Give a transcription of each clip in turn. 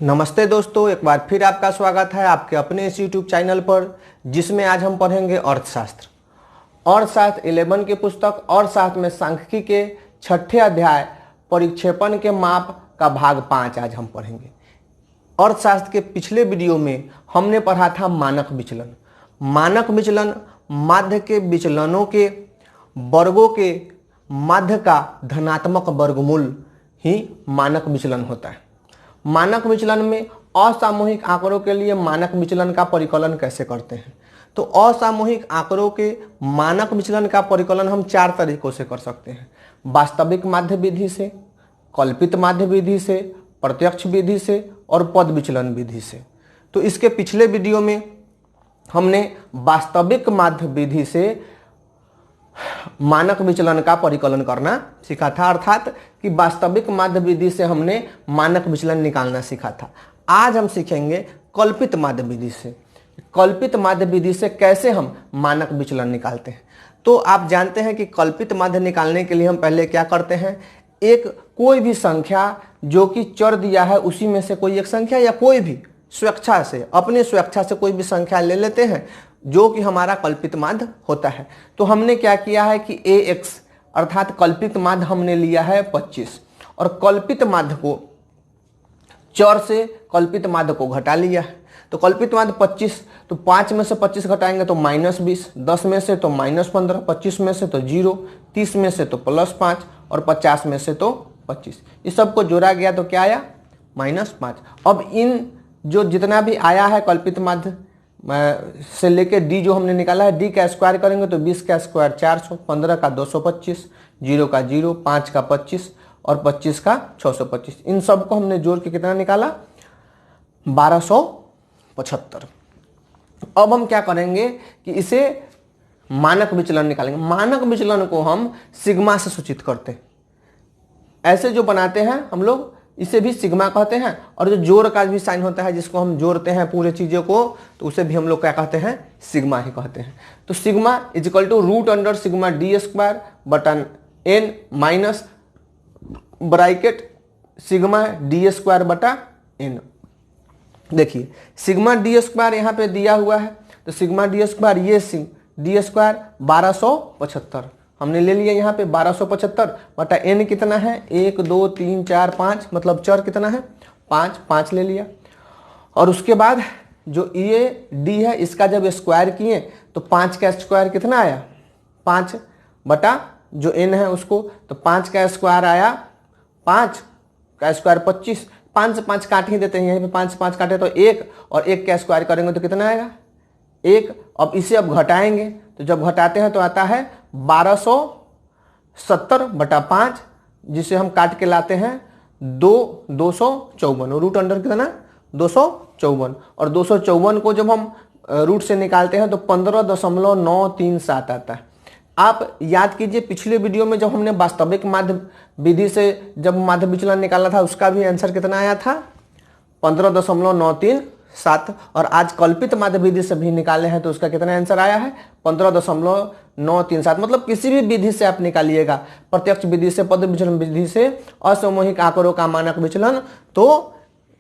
नमस्ते दोस्तों, एक बार फिर आपका स्वागत है आपके अपने इस यूट्यूब चैनल पर, जिसमें आज हम पढ़ेंगे अर्थशास्त्र। अर्थशास्त्र 11 की पुस्तक और साथ में सांख्यिकी के 6ठे अध्याय परिक्षेपण के माप का भाग 5 आज हम पढ़ेंगे। अर्थशास्त्र के पिछले वीडियो में हमने पढ़ा था मानक विचलन। मानक विचलन माध्य के विचलनों के वर्गों के माध्य का धनात्मक वर्गमूल ही मानक विचलन होता है। मानक विचलन में असामूहिक आंकड़ों के लिए मानक विचलन का परिकलन कैसे करते हैं? तो असामूहिक आंकड़ों के मानक विचलन का परिकलन हम 4 तरीकों से कर सकते हैं। वास्तविक माध्य विधि से, कल्पित माध्य विधि से, प्रत्यक्ष विधि से और पद विचलन विधि से। तो इसके पिछले वीडियो में हमने वास्तविक माध्य विधि से मानक विचलन का परिकलन करना सीखा था, अर्थात कि वास्तविक माध्य विधि से हमने मानक विचलन निकालना सीखा था। आज हम सीखेंगे कल्पित माध्य विधि से। कल्पित माध्य विधि से कैसे हम मानक विचलन निकालते हैं। तो आप जानते हैं कि कल्पित माध्य निकालने के लिए हम पहले क्या करते हैं, एक कोई भी संख्या जो कि चर दिया है उसी में से कोई एक संख्या या कोई भी स्वेच्छा से, अपने स्वेच्छा से कोई भी संख्या ले लेते हैं जो कि हमारा कल्पित माध्य होता है। तो हमने क्या किया है कि ax अर्थात कल्पित माध्य हमने लिया है 25 और कल्पित माध्य को चर से कल्पित माध्य को घटा लिया है। तो कल्पित माध्य 25, तो 5 में से 25 घटाएंगे तो -20, 10 में से तो -15, 25 में से तो 0, 30 में से तो +5 और 50 में से तो 25। इस सब को जोड़ा गया तो क्या आया, -5। अब इन जो जितना भी आया है कल्पित माध्य से लेके डी जो हमने निकाला है, डी का स्क्वायर करेंगे तो 20 का स्क्वायर 400, 15 का 225, 0 का 0, 5 का 25 और 25 का 625। इन सब को हमने जोड़ के कितना निकाला, 1275। अब हम क्या करेंगे कि इसे मानक विचलन निकालेंगे। मानक विचलन को हम सिग्मा से सूचित करते हैं। ऐसे जो बनाते हैं हम लोग इसे भी सिग्मा कहते हैं, और जो जोड़ का भी साइन होता है जिसको हम जोड़ते हैं पूरे चीज़ों को, तो उसे भी हम लोग क्या कहते हैं, सिग्मा ही कहते हैं। तो sigma equal to √under sigma d square बटा n minus bracket sigma d square बटा n। देखिए सिग्मा डी स्क्वायर यहाँ पे दिया हुआ है, तो सिग्मा डी स्क्वायर ये डी स्क्वायर 1275 हमने ले लिया यहाँ पे 1275 बटा n कितना है, 1 2 3 4 5, मतलब चर कितना है 5 ले लिया। और उसके बाद जो ये d है इसका जब स्क्वायर किए तो 5 का स्क्वायर कितना आया, 5 बटा जो n है उसको, तो 5 का स्क्वायर आया 5 का स्क्वायर 25, 5 से 5 काट ही देते हैं, यहाँ पे 5 से 5 काटे तो 1 और 1 का स्क्वायर करेंगे तो कितना आएगा 1। अब इसे अब घटाएंगे तो जब घटाते हैं तो आता है 1270 बटा 5, जिसे हम काट के लाते हैं 254, रूट अंडर कितना 254, और 254 को जब हम रूट से निकालते हैं तो 15.937 आता है। आप याद कीजिए पिछले वीडियो में जब हमने वास्तविक माध्य विधि से जब माध्य विचलन निकाला था उसका भी आंसर कितना आया था 15.937, और आज कल्पित माध्य विधि से भी निकाले हैं तो उसका कितना आंसर आया है 15.937। मतलब किसी भी विधि से आप निकालिएगा, प्रत्यक्ष विधि से, पद विचलन विधि से, असामूहिक आंकड़ों का मानक विचलन, तो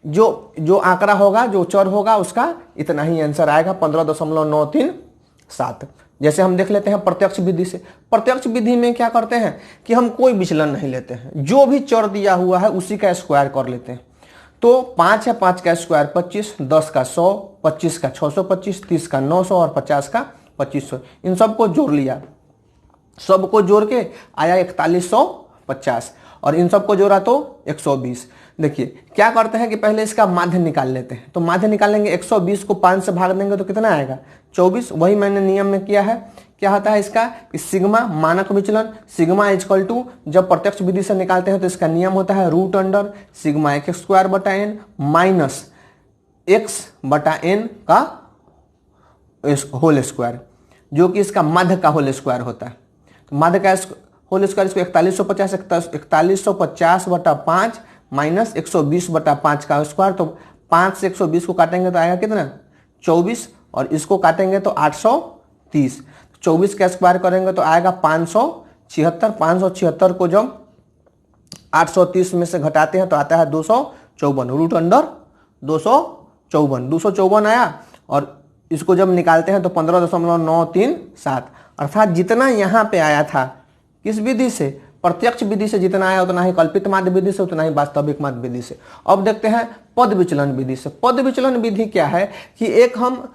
जो आंकड़ा होगा, जो चर होगा, उसका इतना ही आंसर आएगा 15.937। जैसे हम देख लेते हैं प्रत्यक्ष विधि से। प्रत्यक्ष विधि में क्या करते हैं कि हम कोई विचलन नहीं लेते हैं, जो भी चर दिया हुआ है उसी का स्क्वायर कर लेते हैं। तो 5 है, 5 का स्क्वायर 25, 10 का 100, 25 का 625, 30 का 900 और 50 का 2500। इन सबको जोड़ लिया, सबको जोड़ के आया 4150, और इन सबको जोड़ा तो 120। देखिए क्या करते हैं कि पहले इसका माध्य निकाल लेते हैं। तो माध्य निकालेंगे, 120 को 5 से भाग देंगे तो कितना आएगा 24। वही मैंने नियम में किया है। क्या होता है इसका कि सिग्मा मानक विचलन, सिग्मा इजकल टू जब प्रत्यक्ष विधि से निकालते हैं तो इसका नियम होता है root under sigma x square बटा n माइनस x बटा n का होल स्क्वायर, जो कि इसका माध्य का होल स्क्वायर होता है। तो माध्य का होल स्क्वायर इसको 4150 बटा 5 माइनस 120 बटा 5 का स्क्वायर, तो 5 से 120 को काटेंगे तो आएगा कितना 24, और इसको काटेंगे तो 830। 24 का स्क्वायर करेंगे तो आएगा 576। 576 को जब 830 में से घटाते हैं तो आता है 254, रूट अंडर 254 आया, और इसको जब निकालते हैं तो 15.937, अर्थात जितना यहाँ पे आया था किस विधि से, प्रत्यक्ष विधि से जितना आया उतना ही कल्पित माध्य विधि से, उतना ही वास्तविक माध्य विधि से। अब देखते हैं पद विचलन विधि से। पद विचलन विधि क्या है कि हम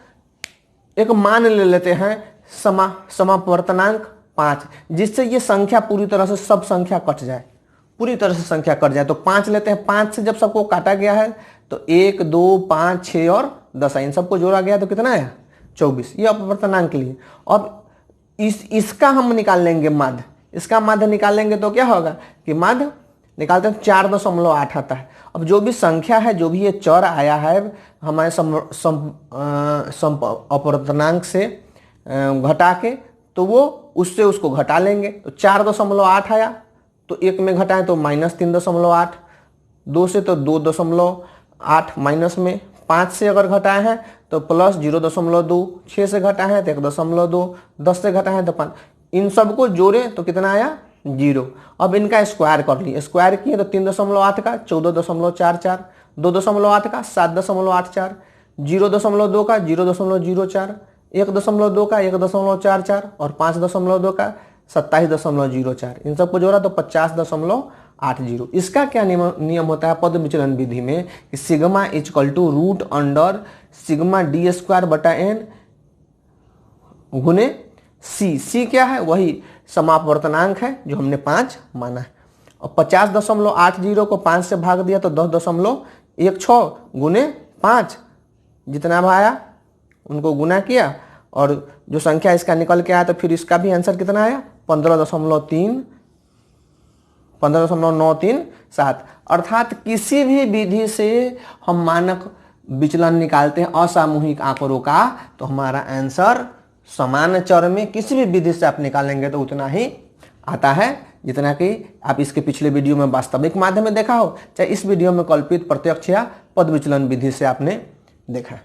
एक मान ले लेते हैं समापवर्तनांक 5, जिससे ये संख्या पूरी तरह से सब संख्या कट जाए, पूरी तरह से संख्या कट जाए। तो 5 लेते हैं, 5 से जब सबको काटा गया है तो 1, 2, 5, 6 और 10 इन सबको जोड़ा गया तो कितना आया 24, ये अपवर्तनांक के लिए। अब इसका हम निकाल लेंगे माध्य, इसका माध्य निकाल लेंगे तो क्या होगा कि माध्य निकालते हैं 4.8 आता है। अब जो भी संख्या है, जो भी ये चर आया है हमारे अपवर्तनांक से घटा के, तो वो उससे उसको घटा लेंगे। तो 4.8 आया तो 1 में घटाएं तो -3.8, 2 से तो 2.8 माइनस में, 5 से अगर घटाए हैं तो प्लस 0.2, 6 से घटाए हैं तो 1.2, 10 से घटाए हैं तो 5, इन सबको जोड़े तो कितना आया 0। अब इनका स्क्वायर कर लिए, स्क्वायर किए तो 3.8 का 14.44, 2.8 का 7.84, 0.2 का 0.04, 1.2 का 1.44 और 5.2 का 27.04, इन सबको जोड़ा तो 50.80। इसका क्या नियम होता है पद विचलन विधि में कि sigma equal to root under sigma d square बटा एन गुने सी। सी क्या है, वही समापवर्तनांक है जो हमने 5 माना है। और 50.80 को 5 से भाग दिया तो 10.16 गुने 5, जितना आया उनको गुना किया और जो संख्या इसका निकल के आया तो फिर इसका भी आंसर कितना आया 15.937। अर्थात किसी भी विधि से हम मानक विचलन निकालते हैं असामूहिक आंकड़ों का तो हमारा आंसर समान चर में किसी भी विधि से आप निकालेंगे तो उतना ही आता है जितना कि आप इसके पिछले वीडियो में वास्तविक माध्य में देखा हो, चाहे इस वीडियो में कल्पित प्रत्यक्ष या पद विचलन विधि से आपने देखा।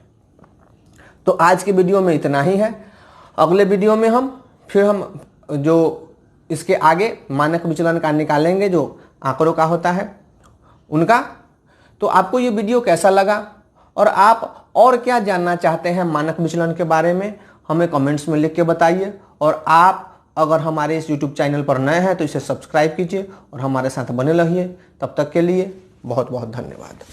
तो आज के वीडियो में इतना ही है। अगले वीडियो में हम जो इसके आगे मानक विचलन का निकालेंगे जो आंकड़ों का होता है उनका। तो आपको ये वीडियो कैसा लगा और आप और क्या जानना चाहते हैं मानक विचलन के बारे में, हमें कमेंट्स में लिख के बताइए। और आप अगर हमारे इस YouTube चैनल पर नए हैं तो इसे सब्सक्राइब कीजिए और हमारे साथ बने रहिए। तब तक के लिए बहुत बहुत धन्यवाद।